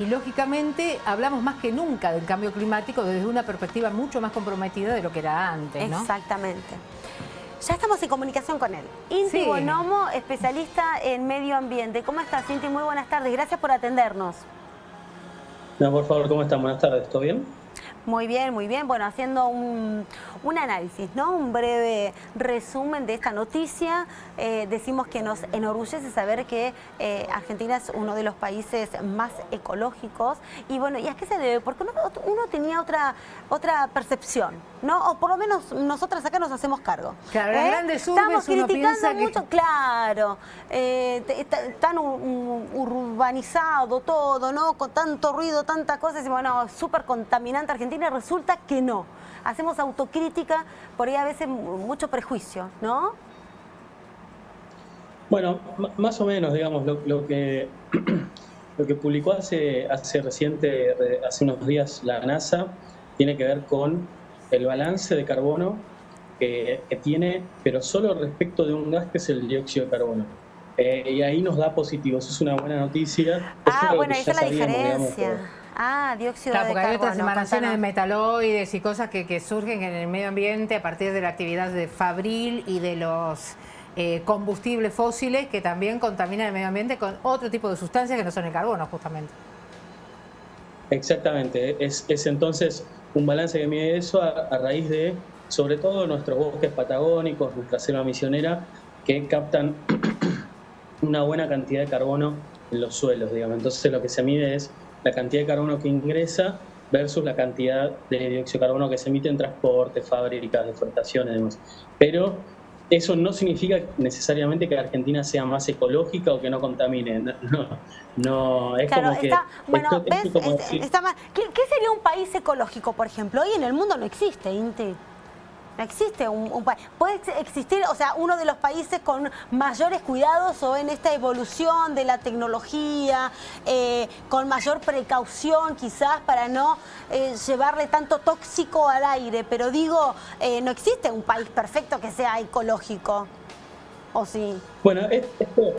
Y lógicamente hablamos más que nunca del cambio climático desde una perspectiva mucho más comprometida de lo que era antes, ¿no? Exactamente. Ya estamos en comunicación con él. Inti Bonomo, especialista en medio ambiente. ¿Cómo estás, Inti? Muy buenas tardes. Gracias por atendernos. No, por favor, ¿cómo están? Buenas tardes, ¿todo bien? Muy bien, muy bien. Bueno, haciendo un análisis, ¿no? Un breve resumen de esta noticia. Decimos que nos enorgullece saber que Argentina es uno de los países más ecológicos. Y bueno, ¿y a qué se debe? Porque uno tenía otra percepción, ¿no? O por lo menos nosotras acá nos hacemos cargo. Claro, las grandes urbes estamos uno criticando piensa mucho, claro. Tan urbanizado todo, ¿no? Con tanto ruido, tantas cosas. Y bueno, súper contaminante Argentina. Y resulta que no. Hacemos autocrítica, por ahí a veces mucho prejuicio, ¿no? Bueno, más o menos, digamos, lo que publicó hace unos días la NASA tiene que ver con el balance de carbono que tiene, pero solo respecto de un gas que es el dióxido de carbono. Y ahí nos da positivo, eso es una buena noticia. Bueno, esa es la diferencia. Dióxido de carbono. Porque hay otras emanaciones de metaloides y cosas que surgen en el medio ambiente a partir de la actividad de fabril y de los combustibles fósiles que también contaminan el medio ambiente con otro tipo de sustancias que no son el carbono, justamente. Exactamente. Es entonces un balance que mide eso a raíz de, sobre todo, nuestros bosques patagónicos, nuestra selva misionera, que captan una buena cantidad de carbono en los suelos, digamos. Entonces lo que se mide es la cantidad de carbono que ingresa versus la cantidad de dióxido de carbono que se emite en transporte, fábricas, deforestaciones y demás. Pero eso no significa necesariamente que Argentina sea más ecológica o que no contamine. No, es claro, como que... ¿Qué sería un país ecológico, por ejemplo? Hoy en el mundo no existe, Inti. No existe un país. Puede existir, o sea, uno de los países con mayores cuidados o en esta evolución de la tecnología, con mayor precaución quizás para no llevarle tanto tóxico al aire. Pero digo, no existe un país perfecto que sea ecológico. ¿O sí? Bueno, esto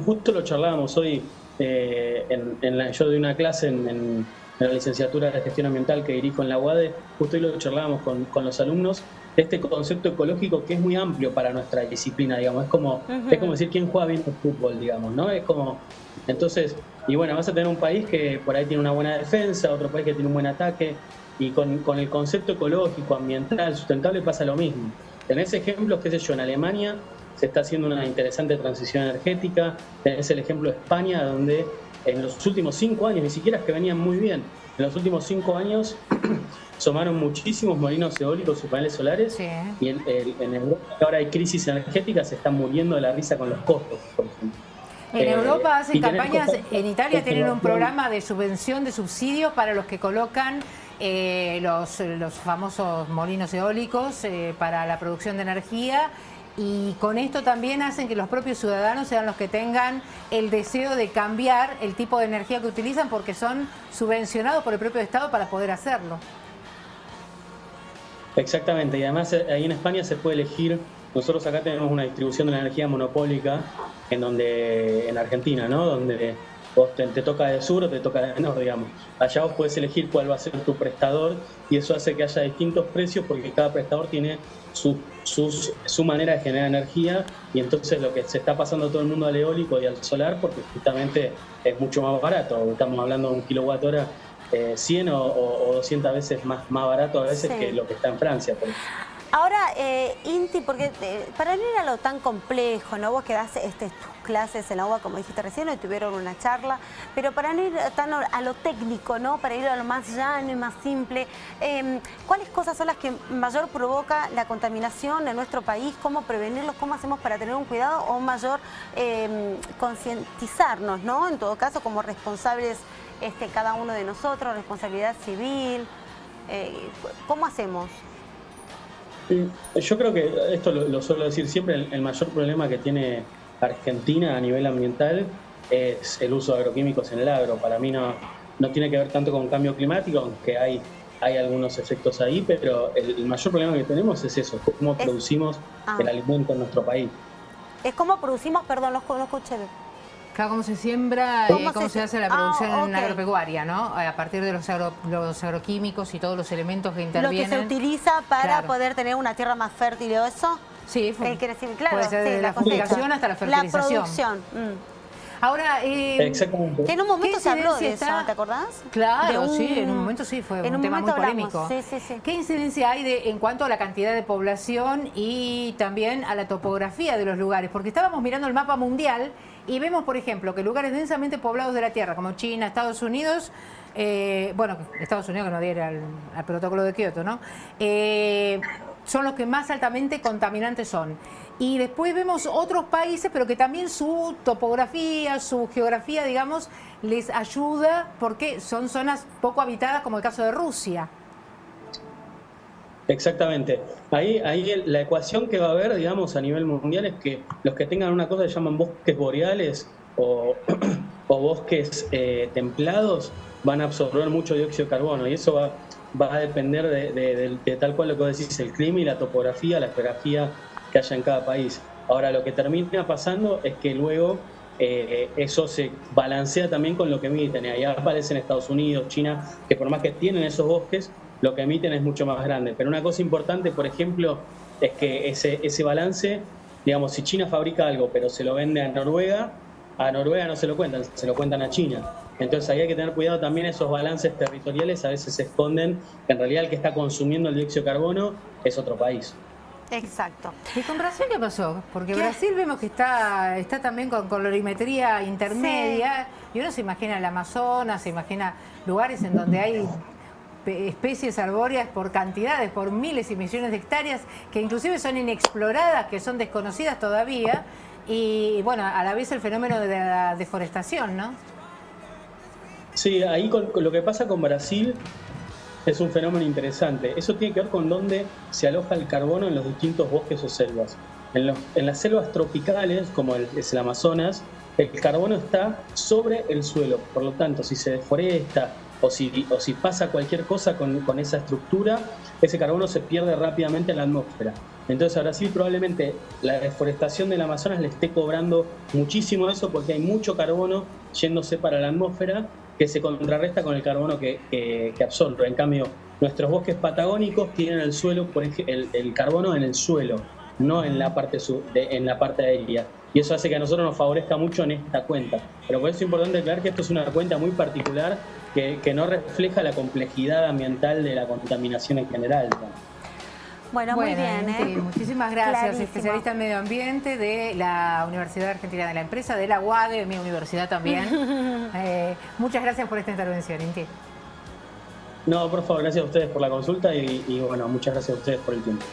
justo lo charlábamos hoy. Yo doy una clase en la licenciatura de Gestión Ambiental que dirijo en la UADE, justo hoy lo charlábamos con los alumnos, este concepto ecológico que es muy amplio para nuestra disciplina, digamos, es como decir quién juega bien el fútbol, digamos, ¿no? Es como, entonces, y bueno, vas a tener un país que por ahí tiene una buena defensa, otro país que tiene un buen ataque, y con el concepto ecológico, ambiental, sustentable pasa lo mismo. Tenés ejemplos, qué sé yo, en Alemania se está haciendo una interesante transición energética, tenés el ejemplo de España, donde en los últimos 5 años, ni siquiera es que venían muy bien, en los últimos 5 años sumaron muchísimos molinos eólicos y paneles solares, y en Europa ahora hay crisis energética, se están muriendo de la risa con los costos, por ejemplo. En Europa hacen campañas, en Italia tienen un programa de subvención, de subsidios para los que colocan los famosos molinos eólicos para la producción de energía. Y con esto también hacen que los propios ciudadanos sean los que tengan el deseo de cambiar el tipo de energía que utilizan porque son subvencionados por el propio Estado para poder hacerlo. Exactamente, y además ahí en España se puede elegir, nosotros acá tenemos una distribución de la energía monopólica en Argentina, ¿no? Donde vos te toca de sur o te toca de norte, digamos. Allá vos podés elegir cuál va a ser tu prestador y eso hace que haya distintos precios porque cada prestador tiene su manera de generar energía y entonces lo que se está pasando todo el mundo al eólico y al solar porque justamente es mucho más barato. Estamos hablando de un kilowatt hora 100 o 200 veces más barato a veces que lo que está en Francia, por ejemplo. Ahora, Inti, porque para no ir a lo tan complejo, ¿no? Vos que das tus clases en la UBA, como dijiste recién, hoy tuvieron una charla, pero para no ir tan a lo técnico, ¿no? Para ir a lo más llano y más simple, ¿cuáles cosas son las que mayor provoca la contaminación en nuestro país? ¿Cómo prevenirlos? ¿Cómo hacemos para tener un cuidado o mayor concientizarnos, ¿no? En todo caso, como responsables cada uno de nosotros, responsabilidad civil, ¿cómo hacemos? Yo creo que esto lo suelo decir siempre, el mayor problema que tiene Argentina a nivel ambiental es el uso de agroquímicos en el agro. Para mí no tiene que ver tanto con cambio climático, aunque hay algunos efectos ahí, pero el mayor problema que tenemos es eso, cómo producimos el alimento en nuestro país. Es cómo producimos, perdón, no escuché. Claro, cómo se siembra, cómo se hace la producción agropecuaria, ¿no? A partir de los agroquímicos y todos los elementos que intervienen. Lo que se utiliza para poder tener una tierra más fértil y eso. Sí, claro, puede ser desde la fumigación hasta la fertilización. La producción. Ahora, exactamente. Que en un momento se habló de eso, ¿te acordás? Claro, sí, en un momento sí, fue un tema muy polémico. Sí. ¿Qué incidencia hay en cuanto a la cantidad de población y también a la topografía de los lugares? Porque estábamos mirando el mapa mundial y vemos, por ejemplo, que lugares densamente poblados de la Tierra, como China, Estados Unidos, bueno, Estados Unidos que no adhiere al protocolo de Kioto, ¿no? Son los que más altamente contaminantes son. Y después vemos otros países, pero que también su topografía, su geografía, digamos, les ayuda porque son zonas poco habitadas, como el caso de Rusia. Exactamente. Ahí la ecuación que va a haber, digamos, a nivel mundial es que los que tengan una cosa que llaman bosques boreales o bosques templados van a absorber mucho dióxido de carbono y eso va a depender de tal cual lo que vos decís, el clima y la topografía, la geografía que haya en cada país. Ahora, lo que termina pasando es que luego eso se balancea también con lo que emiten. Ahí aparecen Estados Unidos, China, que por más que tienen esos bosques, lo que emiten es mucho más grande. Pero una cosa importante, por ejemplo, es que ese balance, digamos, si China fabrica algo pero se lo vende a Noruega no se lo cuentan, se lo cuentan a China. Entonces ahí hay que tener cuidado también, esos balances territoriales a veces se esconden, que en realidad el que está consumiendo el dióxido de carbono es otro país. Exacto. ¿Y con Brasil qué pasó? Porque Brasil vemos que está también con colorimetría intermedia, y uno se imagina el Amazonas, se imagina lugares en donde hay especies arbóreas por cantidades, por miles y millones de hectáreas, que inclusive son inexploradas, que son desconocidas todavía, y bueno, a la vez el fenómeno de la deforestación, ¿no? Sí, ahí con lo que pasa con Brasil es un fenómeno interesante. Eso tiene que ver con dónde se aloja el carbono en los distintos bosques o selvas. En las selvas tropicales, como es el Amazonas, el carbono está sobre el suelo. Por lo tanto, si se deforesta o si pasa cualquier cosa con esa estructura, ese carbono se pierde rápidamente en la atmósfera. Entonces a Brasil probablemente la deforestación del Amazonas le esté cobrando muchísimo eso porque hay mucho carbono yéndose para la atmósfera que se contrarresta con el carbono que absorbe. En cambio, nuestros bosques patagónicos tienen el suelo, por ejemplo, el carbono en el suelo, no en la parte aérea. Y eso hace que a nosotros nos favorezca mucho en esta cuenta. Pero por eso es importante aclarar que esto es una cuenta muy particular que no refleja la complejidad ambiental de la contaminación en general, ¿no? Bueno, muy bien. Muchísimas gracias, Clarísimo. Especialista en medio ambiente de la Universidad Argentina de la Empresa, de la UADE, de mi universidad también. Muchas gracias por esta intervención, Inti. No, por favor, gracias a ustedes por la consulta y bueno, muchas gracias a ustedes por el tiempo.